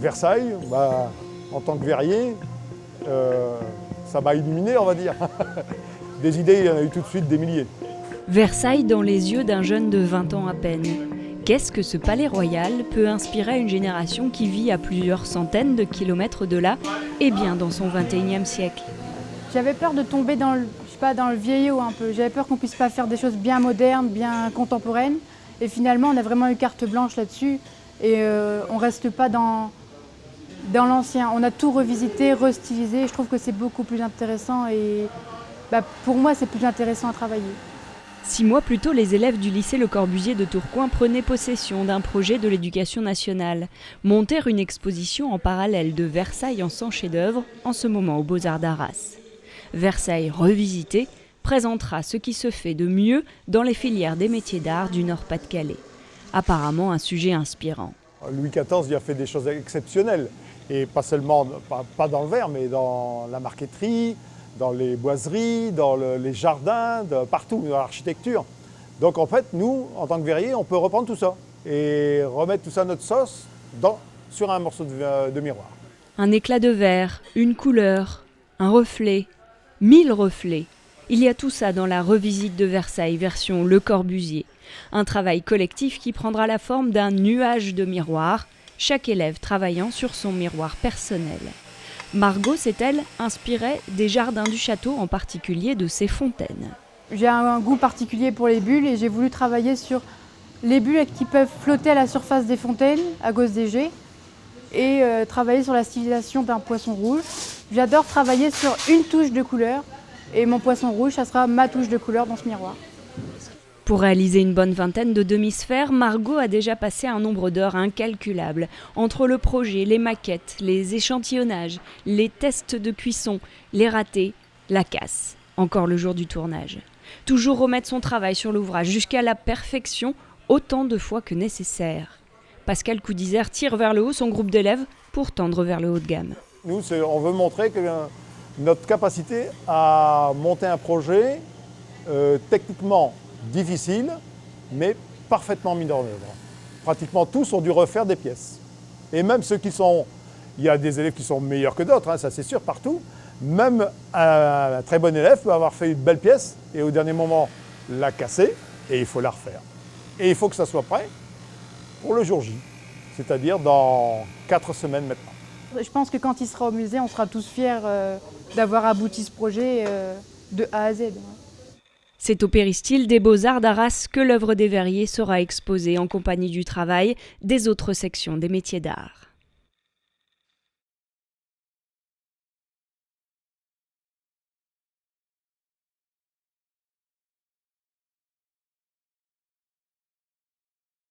Versailles, en tant que verrier, ça m'a illuminé, on va dire. Des idées, il y en a eu tout de suite des milliers. Versailles dans les yeux d'un jeune de 20 ans à peine. Qu'est-ce que ce palais royal peut inspirer à une génération qui vit à plusieurs centaines de kilomètres de là, et bien dans son 21e siècle? J'avais peur de tomber dans le vieillot un peu. J'avais peur qu'on puisse pas faire des choses bien modernes, bien contemporaines. Et finalement, on a vraiment eu carte blanche là-dessus. Et on reste pas dans l'ancien. On a tout revisité, restylisé. Je trouve que c'est beaucoup plus intéressant. Et pour moi, c'est plus intéressant à travailler. 6 mois plus tôt, les élèves du lycée Le Corbusier de Tourcoing prenaient possession d'un projet de l'éducation nationale. Monter une exposition en parallèle de Versailles en 100 chefs-d'œuvre, en ce moment aux Beaux-Arts d'Arras. Versailles revisité présentera ce qui se fait de mieux dans les filières des métiers d'art du Nord-Pas-de-Calais. Apparemment un sujet inspirant. Louis XIV il a fait des choses exceptionnelles. Et pas seulement, pas dans le verre, mais dans la marqueterie, dans les boiseries, dans les jardins, partout, dans l'architecture. Donc en fait, nous, en tant que verrier, on peut reprendre tout ça et remettre tout ça à notre sauce sur un morceau de miroir. Un éclat de verre, une couleur, un reflet, 1000 reflets. Il y a tout ça dans la revisite de Versailles version Le Corbusier. Un travail collectif qui prendra la forme d'un nuage de miroirs, chaque élève travaillant sur son miroir personnel. Margot s'est-elle inspirée des jardins du château, en particulier de ses fontaines. J'ai un goût particulier pour les bulles et j'ai voulu travailler sur les bulles qui peuvent flotter à la surface des fontaines à cause des jets et travailler sur la stylisation d'un poisson rouge. J'adore travailler sur une touche de couleur et mon poisson rouge, ça sera ma touche de couleur dans ce miroir. Pour réaliser une bonne vingtaine de demi-sphères, Margot a déjà passé un nombre d'heures incalculable. Entre le projet, les maquettes, les échantillonnages, les tests de cuisson, les ratés, la casse. Encore le jour du tournage. Toujours remettre son travail sur l'ouvrage jusqu'à la perfection, autant de fois que nécessaire. Pascal Coudizère tire vers le haut son groupe d'élèves pour tendre vers le haut de gamme. Nous, on veut montrer que notre capacité à monter un projet techniquement difficile, mais parfaitement mis en œuvre. Pratiquement tous ont dû refaire des pièces. Et même ceux qui sont... Il y a des élèves qui sont meilleurs que d'autres, ça c'est sûr, partout. Même un très bon élève peut avoir fait une belle pièce et au dernier moment la casser et il faut la refaire. Et il faut que ça soit prêt pour le jour J, c'est-à-dire dans 4 semaines maintenant. Je pense que quand il sera au musée, on sera tous fiers d'avoir abouti ce projet de A à Z. C'est au péristyle des Beaux-Arts d'Arras que l'œuvre des verriers sera exposée en compagnie du travail des autres sections des métiers d'art.